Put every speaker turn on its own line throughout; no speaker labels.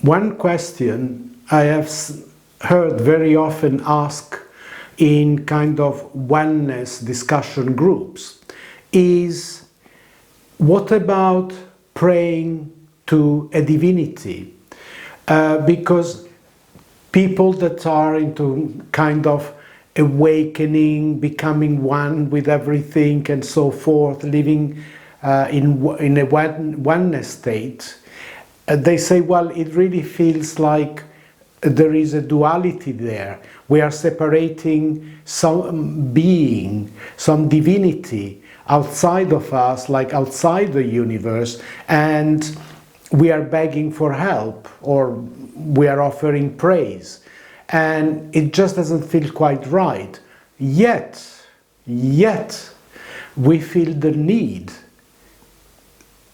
one question I have heard very often asked in kind of oneness discussion groups is, what about praying to a divinity? Because people that are into kind of awakening, becoming one with everything and so forth, living in a oneness state, they say, well, it really feels like there is a duality there. We are separating some being, some divinity outside of us, like outside the universe, and we are begging for help, or we are offering praise, and it just doesn't feel quite right. Yet we feel the need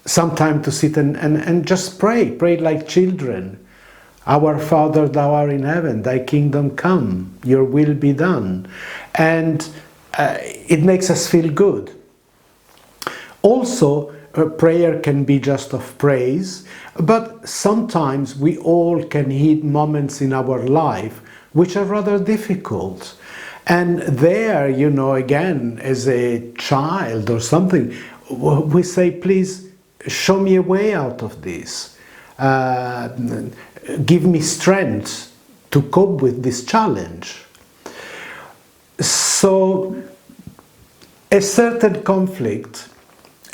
sometimes to sit and just pray like children. Our Father, thou art in heaven, thy kingdom come, your will be done. And it makes us feel good. Also, prayer can be just of praise, but sometimes we all can hit moments in our life which are rather difficult. And there, you know, again, as a child or something, we say, please show me a way out of this. Give me strength to cope with this challenge. So a certain conflict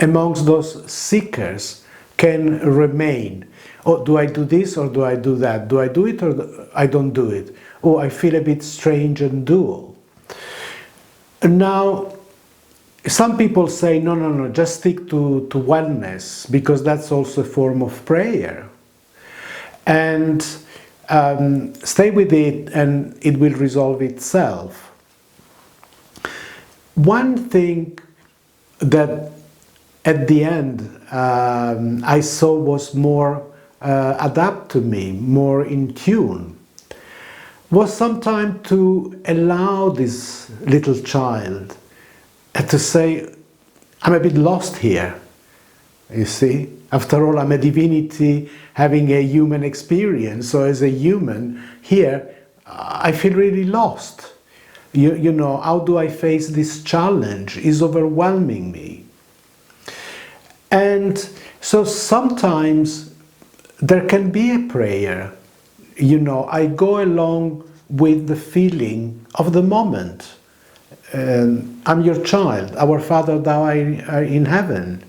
amongst those seekers can remain. Oh, do I do this or do I do that? Do I do it or I don't do it? Oh, I feel a bit strange and dual. Now, some people say, no, just stick to oneness, because that's also a form of prayer. And stay with it and it will resolve itself. One thing that at the end I saw was more adapt to me, more in tune, was sometimes to allow this little child to say, I'm a bit lost here, you see. After all, I'm a divinity having a human experience. So as a human here, I feel really lost. You know, how do I face this challenge? It's overwhelming me. And so sometimes there can be a prayer. You know, I go along with the feeling of the moment. I'm your child. Our Father, thou art in heaven.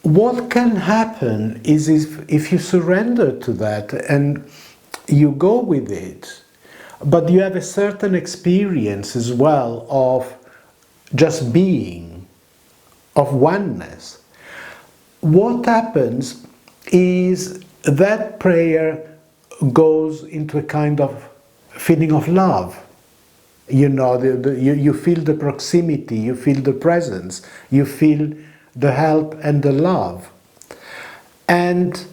What can happen is if you surrender to that and you go with it, but you have a certain experience as well of just being, of oneness, what happens is that prayer goes into a kind of feeling of love. You know, you feel the proximity, you feel the presence, you feel the help and the love. And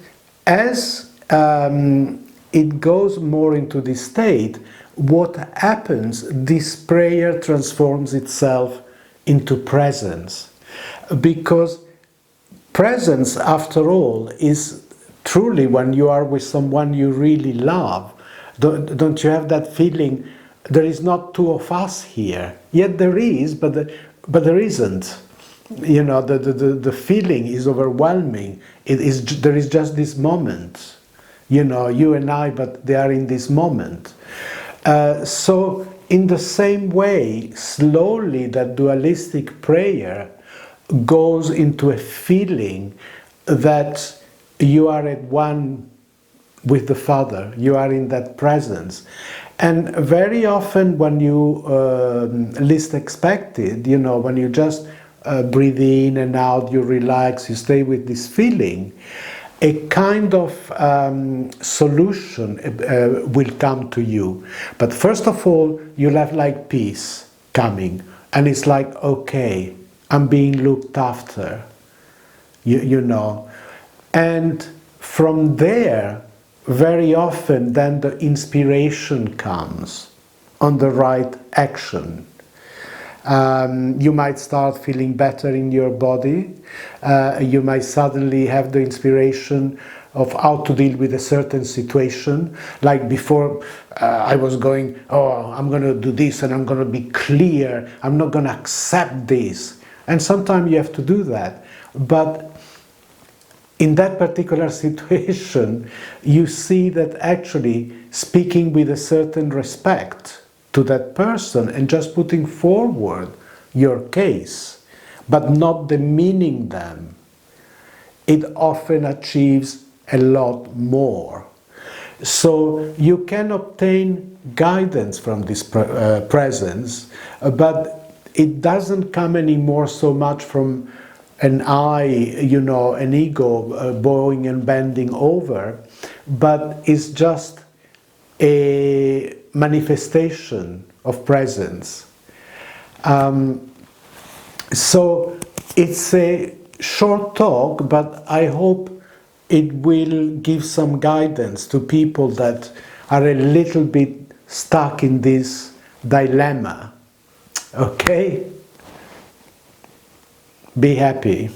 as it goes more into this state, what happens, this prayer transforms itself into presence. Because presence, after all, is truly when you are with someone you really love. Don't you have that feeling, there is not two of us here? Yet there is, but there isn't. You know, the feeling is overwhelming. There is just this moment. You know, you and I, but they are in this moment. So in the same way, slowly that dualistic prayer goes into a feeling that you are at one with the Father, you are in that presence. And very often when you least expect it, you know, when you just breathe in and out, you relax, you stay with this feeling, a kind of solution will come to you. But first of all, you'll have like peace coming. And it's like, okay, I'm being looked after, you know. And from there, very often then the inspiration comes on the right action. You might start feeling better in your body. You might suddenly have the inspiration of how to deal with a certain situation. Like before, I was going, oh, I'm going to do this and I'm going to be clear. I'm not going to accept this. And sometimes you have to do that. But in that particular situation, you see that actually speaking with a certain respect to that person and just putting forward your case, but not demeaning them, it often achieves a lot more. So you can obtain guidance from this presence, but it doesn't come anymore so much from an I, an ego bowing and bending over, but it's just a manifestation of presence. So it's a short talk, but I hope it will give some guidance to people that are a little bit stuck in this dilemma. Okay? Be happy.